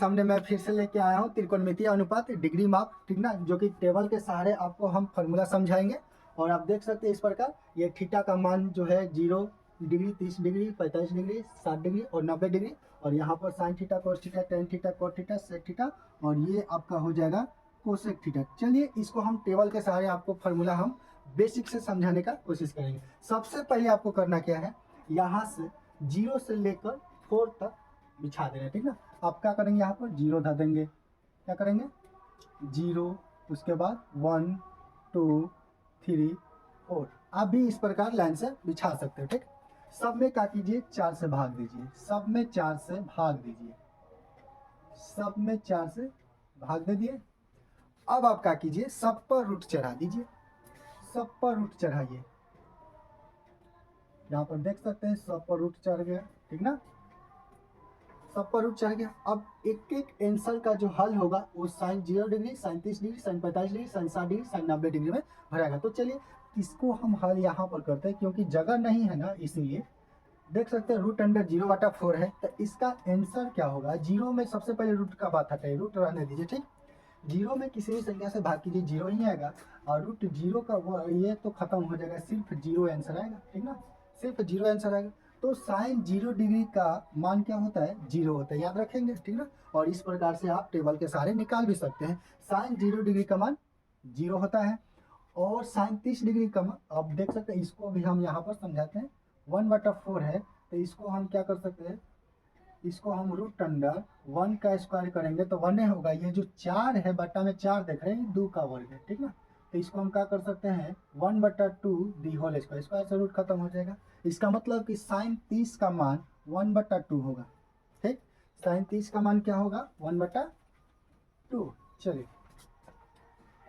सामने मैं फिर से लेके आया हूँ त्रिकोणमितीय अनुपात डिग्री माप, ठीक ना, जो कि टेबल के सहारे आपको हम फॉर्मूला समझाएंगे। और आप देख सकते हैं इस प्रकार ये थीटा का मान जो है 0 डिग्री, 30 डिग्री, 45 डिग्री, 60 डिग्री और 90 डिग्री। और यहाँ पर sine theta, cos theta, tan theta, cot theta, sec theta और ये आपका हो जाएगा कोसेक थीटा। चलिए इसको हम टेबल के सहारे आपको फॉर्मूला हम बेसिक से समझाने का कोशिश करेंगे। सबसे पहले आपको करना क्या है, यहाँ से 0 से लेकर 4 तक बिछा देना, ठीक ना। आप क्या करेंगे, यहाँ पर 0 धर देंगे, क्या करेंगे 0, उसके बाद 1 2 3 4। आप भी इस प्रकार लाइन से बिछा सकते हो, ठीक। सब में क्या कीजिए, 4 से भाग दीजिए, सब में 4 से भाग दीजिए, सब में 4 से भाग दे दिए। अब आप क्या कीजिए, सब पर रूट चढ़ा दीजिए, सब पर रूट चढ़ाइए। यहाँ पर देख सकते हैं सब पर रूट चढ़ गया, ठीक ना, सब पर रूट चढ़ गया। अब एक एक आंसर का जो हल होगा वो sine 0 degree, sine 30 degree, sine 45 degree, sine 60 degree, sine 90 degree में भरेगा। तो चलिए इसको हम हल यहाँ पर करते हैं, क्योंकि जगह नहीं है ना, इसलिए देख सकते हैं रूट अंडर 0/4 है। तो इसका आंसर क्या होगा, 0 में सबसे पहले रूट का बात हटाइए, रूट रहने दीजिए, ठीक। 0 में किसी भी संख्या से भाग कीजिए 0 ही आएगा, और रूट 0 का वो ये तो खत्म हो जाएगा, सिर्फ 0 आंसर आएगा, ठीक ना, सिर्फ 0 आंसर आएगा। तो साइन 0 डिग्री का मान क्या होता है, 0 होता है, याद रखेंगे, ठीक ना। और इस प्रकार से आप टेबल के सहारे निकाल भी सकते हैं। साइन 0 डिग्री का मान 0 होता है। और साइन 30 डिग्री का मान आप देख सकते हैं, इसको भी हम यहाँ पर समझाते हैं, 1/4 है। तो इसको हम क्या कर सकते हैं, इसको हम रूट अंडर 1 का स्क्वायर करेंगे तो 1 होगा। ये जो 4 है बट्टा में 4 देख रहे हैं, 2 का वर्ग है, ठीक ना। तो इसको हम क्या कर सकते हैं, 1/2 दी होल स्क्वायर, स्क्वायर से रूट खत्म हो जाएगा। इसका मतलब कि साइन 30 का मान 1/2 होगा, ठीक। साइन 30 का मान क्या होगा, 1/2। चलिए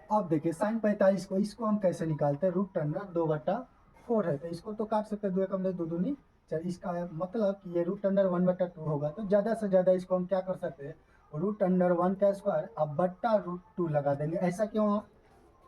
अब देखिए साइन 45 को, इसको हम कैसे निकालते हैं, रूट अंडर 2/4 है। तो इसको तो काट सकते हैं, 2 एकम 2 दूनी 4। इसका मतलब कि ये रूट अंडर 1/2 होगा। तो ज़्यादा से ज़्यादा इसको हम क्या कर सकते हैं, रूट अंडर 1 का स्क्वायर अब बट्टा रूट 2 लगा देंगे। ऐसा क्यों,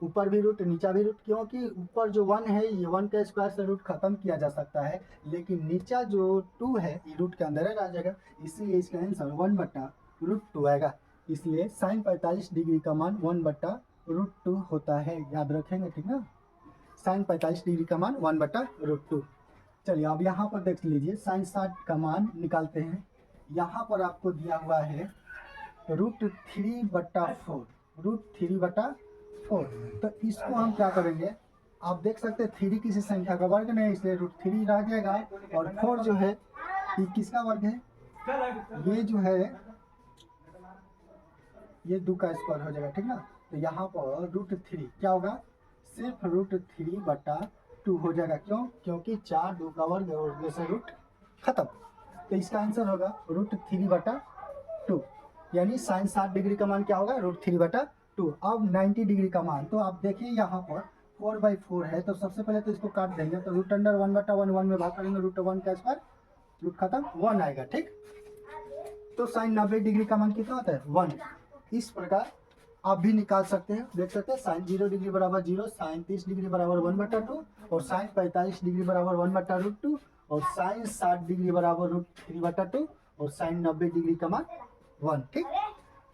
ऊपर भी रूट नीचा भी रूट, क्योंकि ऊपर जो 1 है ये 1 के स्क्वायर से रूट खत्म किया जा सकता है, लेकिन नीचा जो 2 है ये रूट के अंदर आ जाएगा, इसलिए इसका आंसर 1/√2 आएगा। इसलिए साइन 45 डिग्री का मान 1/√2 होता है, याद रखेंगे, ठीक ना। साइन 45 डिग्री का मान 1/√2। चलिए अब यहाँ पर देख लीजिए, साइन 60 का मान निकालते हैं। यहाँ पर आपको दिया हुआ है √3/4, √3/4। तो इसको हम क्या करेंगे, आप देख सकते हैं 3 किसी संख्या का वर्ग नहीं, इसलिए √3 रह जाएगा। और 4 जो है ये किसका वर्ग है, ये जो है ये 2 का स्क्वायर हो जाएगा, ठीक ना। तो यहाँ पर √3 क्या होगा, सिर्फ √3/2 हो जाएगा। क्यों, क्योंकि 4 2 का वर्ग और उसमें से रूट खत्म। तो इसका आंसर होगा √3/2, यानी साइन 60 डिग्री का मान क्या होगा, √3/2। अब 90 डिग्री का मान, तो आप देखिए यहाँ पर 4/4 है, तो सबसे पहले तो इसको काट देंगे, तो रूट अंडर 1/1 1 में भाग करेंगे, √1 का स्क्वायर, रूट खत्म, 1 आएगा, ठीक। तो साइन 90 डिग्री का मान कितना होता है, 1। इस प्रकार आप भी निकाल सकते हैं, देख सकते हैं साइन 0 डिग्री बराबर 0, साइन 30 डिग्री बराबर 1/2 और साइन 45 डिग्री बराबर 1/√2 और साइन 60 डिग्री बराबर √3/2 और साइन 90 डिग्री का मान 1, ठीक।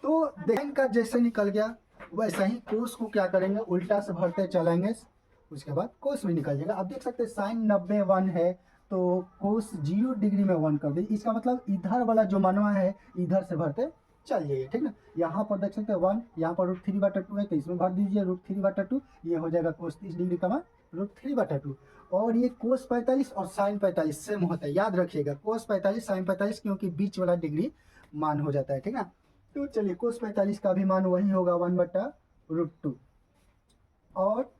तो देखें का जैसे निकल गया, वैसा ही कोस को क्या करेंगे, उल्टा से भरते चलेंगे, उसके बाद कोस भी निकल जाएगा। आप देख सकते हैं साइन 90 1 है, तो कोस 0 डिग्री में 1 कर दे, इसका मतलब इधर वाला जो मनवा है इधर से भरते चल जाइए, ठीक ना। यहाँ पर देख सकते हैं 1, यहाँ पर √3/2 है, तो इसमें भर दीजिए √3/2, ये हो जाएगा कोस 30 डिग्री का मान √3/2। और ये कोस 45 और साइन 45 सेम होता है, याद रखिएगा, कोस 45 साइन 45, क्योंकि बीच वाला डिग्री मान हो जाता है, ठीक ना। तो चलिए कोस 45 का भी मान वही होगा 1/√2। और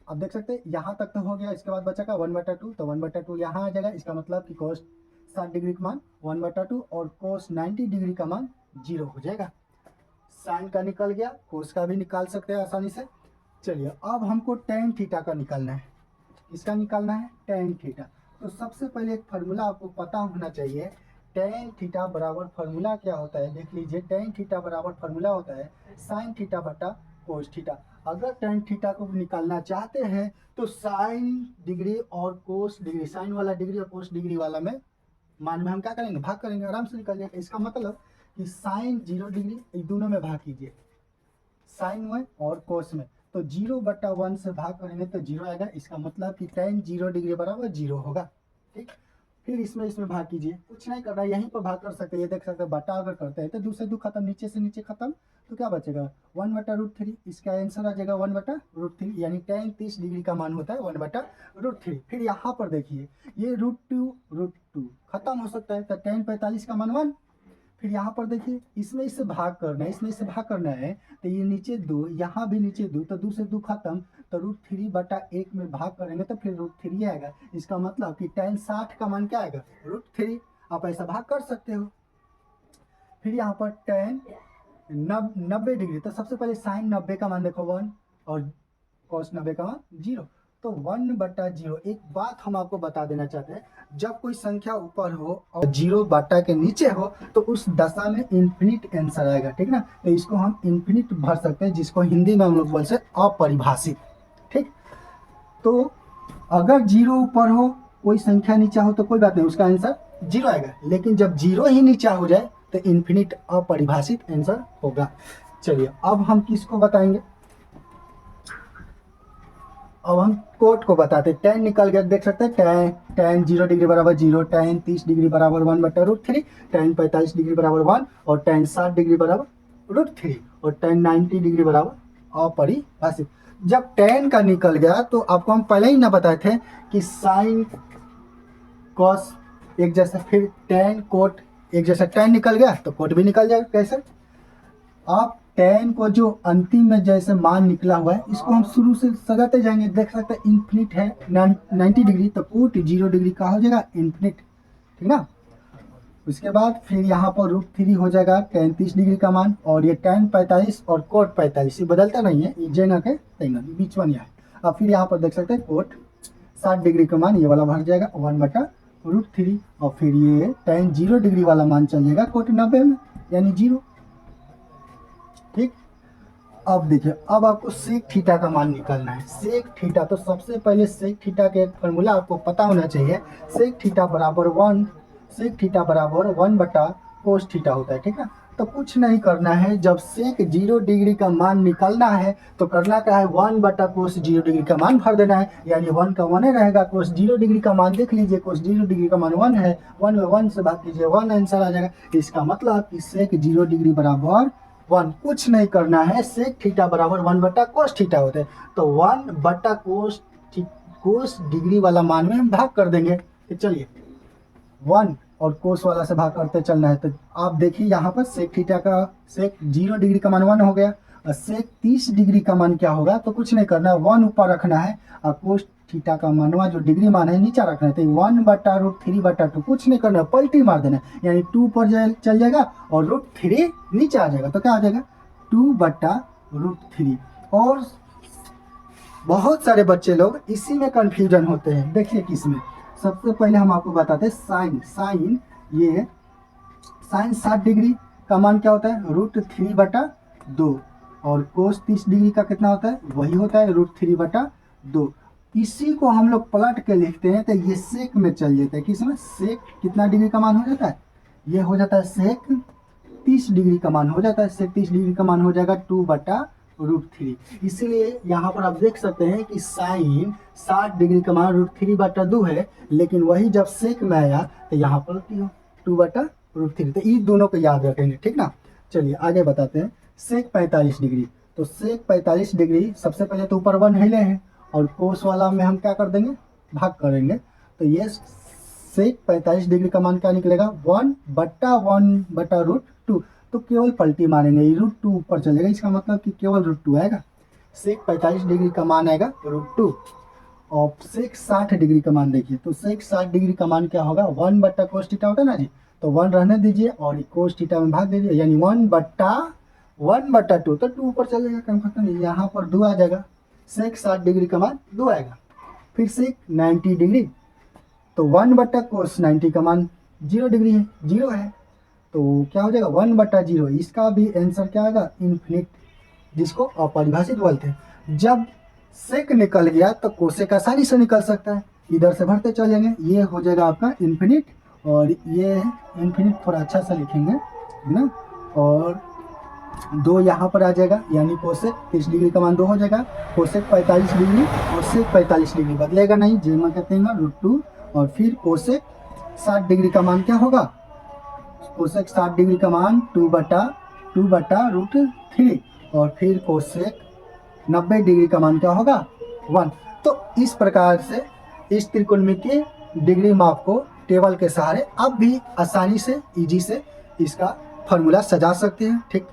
अब देख सकते हैं यहाँ तक तो हो गया, इसके बाद बचा का 1/2, तो 1/2 यहाँ आ जाएगा। इसका मतलब कि कोस 60 डिग्री का मान 1/2 और कोस 90 डिग्री का मान 0 हो जाएगा। साइन का निकल गया, कोस का भी निकाल सकते हैं आसानी से। चलिए अब हमको टेन थीटा का निकालना है। इसका निकालना है टेन थीटा। तो सबसे पहले एक फार्मूला आपको पता होना चाहिए, टेन थीटा बराबर फार्मूला क्या होता है, देख लीजिए। टेन थीटा बराबर फार्मूला होता है साइन थीटा बटा कोस थीटा। अगर टेन थीटा को निकालना चाहते हैं तो साइन डिग्री और कोस डिग्री, साइन वाला डिग्री और कोस डिग्री वाला में मान में हम क्या करेंगे, भाग करेंगे, आराम से निकल जाएगा। इसका मतलब कि साइन 0 डिग्री, ये दोनों में भाग कीजिए, साइन में और कोस में, तो 0/1 से भाग करेंगे तो 0 आएगा। इसका मतलब कि tan 0 डिग्री बराबर 0 होगा। ठीक, फिर इसमें भाग कीजिए, कुछ नहीं करना, यहीं पर भाग कर सकते हैं। ये देख सकते हैं बटा अगर करते हैं तो 2 से 2 खत्म, नीचे से नीचे खत्म, तो क्या बचेगा 1/√3। इसका आंसर आ जाएगा 1/√3, यानी tan 30 डिग्री का मान होता है 1/√3। फिर यहाँ पर देखिए ये √2 खत्म हो सकता है, तो tan 45 का मान 1। फिर यहाँ पर देखिए इसमें इससे भाग करना है, इसमें इससे भाग करना है, तो ये नीचे 2, यहाँ भी नीचे 2, तो 2 से 2 खत्म, तो √3/1 में भाग करेंगे तो फिर √3 आएगा। इसका मतलब कि tan 60 का मान क्या आएगा √3। आप ऐसा भाग कर सकते हो। फिर यहाँ पर tan 90 डिग्री, तो सबसे पहले साइन 90 का मान देखो 1 और cos 90 का मान 0, तो 1/0। एक बात हम आपको बता देना चाहते हैं, जब कोई संख्या ऊपर हो और 0 के नीचे हो तो उस दशा में इन्फिनिट आंसर आएगा। ठीक ना, तो इसको हम इन्फिनिट भर सकते हैं, जिसको हिंदी में हम लोग बोलते हैं अपरिभाषित। ठीक, तो अगर 0 ऊपर हो कोई संख्या नीचा हो तो कोई बात नहीं, उसका आंसर 0 आएगा, लेकिन जब 0 ही नीचा हो जाए तो इन्फिनिट अपरिभाषित आंसर होगा। चलिए अब हम किसको बताएंगे, अब हम कोट को बताते हैं। tan निकल गया, देख सकते हैं tan 0 डिग्री बराबर 0, tan 30 डिग्री बराबर 1/√3, tan 45 डिग्री बराबर 1 और tan 60 डिग्री बराबर √3 और tan 90 डिग्री बराबर अपरिभाषित। जब tan का निकल गया तो आपको हम पहले ही ना बताए थे कि साइन कॉस एक जैसा, फिर tan कोट एक जैसा, tan निकल गया तो कोट भी निकल जाएगा। कैसे, आप tan को जो अंतिम में जैसे मान निकला हुआ है इसको हम शुरू से सजाते जाएंगे। देख सकते हैं इन्फिनिट है 90 डिग्री, तो कोट 0 डिग्री का हो जाएगा इन्फिनिट। ठीक ना, उसके बाद फिर यहाँ पर √3 हो जाएगा tan 30 डिग्री का मान, और ये tan 45 और कोट 45 ये बदलता नहीं है, ये जेना के बीच में है। अब फिर यहाँ पर देख सकते हैं कोट 60 डिग्री का मान, ये वाला भर जाएगा 1/√3, और फिर ये tan 0 डिग्री वाला मान चल जाएगा कोट 90 में, यानी 0। ठीक, अब देखिए अब आपको सेक थीटा का मान निकालना है। सेक थीटा, तो सबसे पहले सेक थीटा के एक फॉर्मूला आपको पता होना चाहिए। सेक थीटा बराबर 1/cos थीटा होता है। ठीक है, तो कुछ नहीं करना है, जब सेक 0 डिग्री का मान निकालना है तो करना क्या है 1/cos 0 डिग्री का मान भर देना है, यानी 1 का 1 ही रहेगा। cos 0 डिग्री का मान देख लीजिए, cos 0 डिग्री का मान 1 है, 1 में 1 से भाग कीजिए 1 आंसर आ जाएगा। इसका मतलब कि सेक 0 डिग्री बराबर 1। कुछ नहीं करना है, सेक थीटा बराबर 1/cos थीटा होते हैं, तो 1/cos डिग्री वाला मान में हम भाग कर देंगे। तो चलिए 1 और कोस वाला से भाग करते चलना है। तो आप देखिए यहाँ पर सेक थीटा का सेक 0 डिग्री का मान 1 हो गया, और सेक 30 डिग्री का मान क्या होगा, तो कुछ नहीं करना है 1 ऊपर रखना है, और कोस थीटा का मानवा जो डिग्री मान है नीचा रखना है, तो 1/√3/2 कुछ नहीं करना है, पलटी मार देना है, यानी 2 पर चल जाएगा और √3 नीचे आ जाएगा, तो क्या आ जाएगा 2/√3। और बहुत सारे बच्चे लोग इसी में कंफ्यूजन होते हैं। देखिए किसमें, सबसे पहले हम आपको बताते हैं साइन ये साइन 60 डिग्री का मान क्या होता है √3/2, और कोस 30 डिग्री का कितना होता है, वही होता है √3/2। इसी को हम लोग पलट के लिखते हैं तो ये सेक में चल जाता है। किसमें, सेक कितना डिग्री का मान हो जाता है, ये हो जाता है सेक 30 डिग्री का मान हो जाता है। सेक 30 डिग्री का मान हो जाएगा 2/√3। इसीलिए यहाँ पर आप देख सकते हैं कि साइन 60 डिग्री का मान √3/2 है, लेकिन वही जब सेक में आया तो यहाँ पर 2/√3। तो ये दोनों को याद रखेंगे। ठीक ना, चलिए आगे बताते हैं। सेक 45 डिग्री, तो सेक 45 डिग्री सबसे पहले तो ऊपर 1 हिले हैं, और कोस वाला में हम क्या कर देंगे, भाग करेंगे, तो ये सेक 45 डिग्री का मान क्या निकलेगा 1/1/√2। तो केवल पलटी मारेंगे, √2 ऊपर चलेगा, इसका मतलब कि केवल √2 आएगा। सेक 45 डिग्री का मान आएगा √2। और सेक 60 डिग्री का मान देखिए, तो सेक 60 डिग्री का मान क्या होगा 1/cos थीटा होता है ना जी, तो 1 रहने दीजिए और cos थीटा में भाग दीजिए, यानी 1/2, तो 2 ऊपर चलेगा, कम खत्म, यहाँ पर 2 आ जाएगा। सेक 60 डिग्री का मान 2 आएगा। फिर सेक 90 डिग्री, तो 1/cos 90 का मान 0 डिग्री है, 0 है, तो क्या हो जाएगा 1/0। इसका भी आंसर क्या आएगा इन्फिनिट, जिसको अपरिभाषित बोलते हैं। जब सेक निकल गया तो कोसेक आसानी से निकल सकता है, इधर से भरते चलेंगे, ये हो जाएगा आपका इन्फिनिट। और ये इन्फिनिट थोड़ा अच्छा सा लिखेंगे, है ना, और 2 यहाँ पर आ जाएगा, यानी कोसेक 30 डिग्री का मान 2 हो जाएगा। कोसेक 45 डिग्री और सेक 45 डिग्री बदलेगा नहीं, जे मान कहते हैं √2। और फिर कोसेक 60 डिग्री का मान क्या होगा, कोसेक 60 डिग्री का मान 2/√3। और फिर कोसेक 90 डिग्री का मान क्या होगा 1। तो इस प्रकार से इस त्रिकोणमितीय डिग्री माप को टेबल के सहारे आप भी आसानी से इजी से इसका फॉर्मूला सजा सकते हैं। ठीक।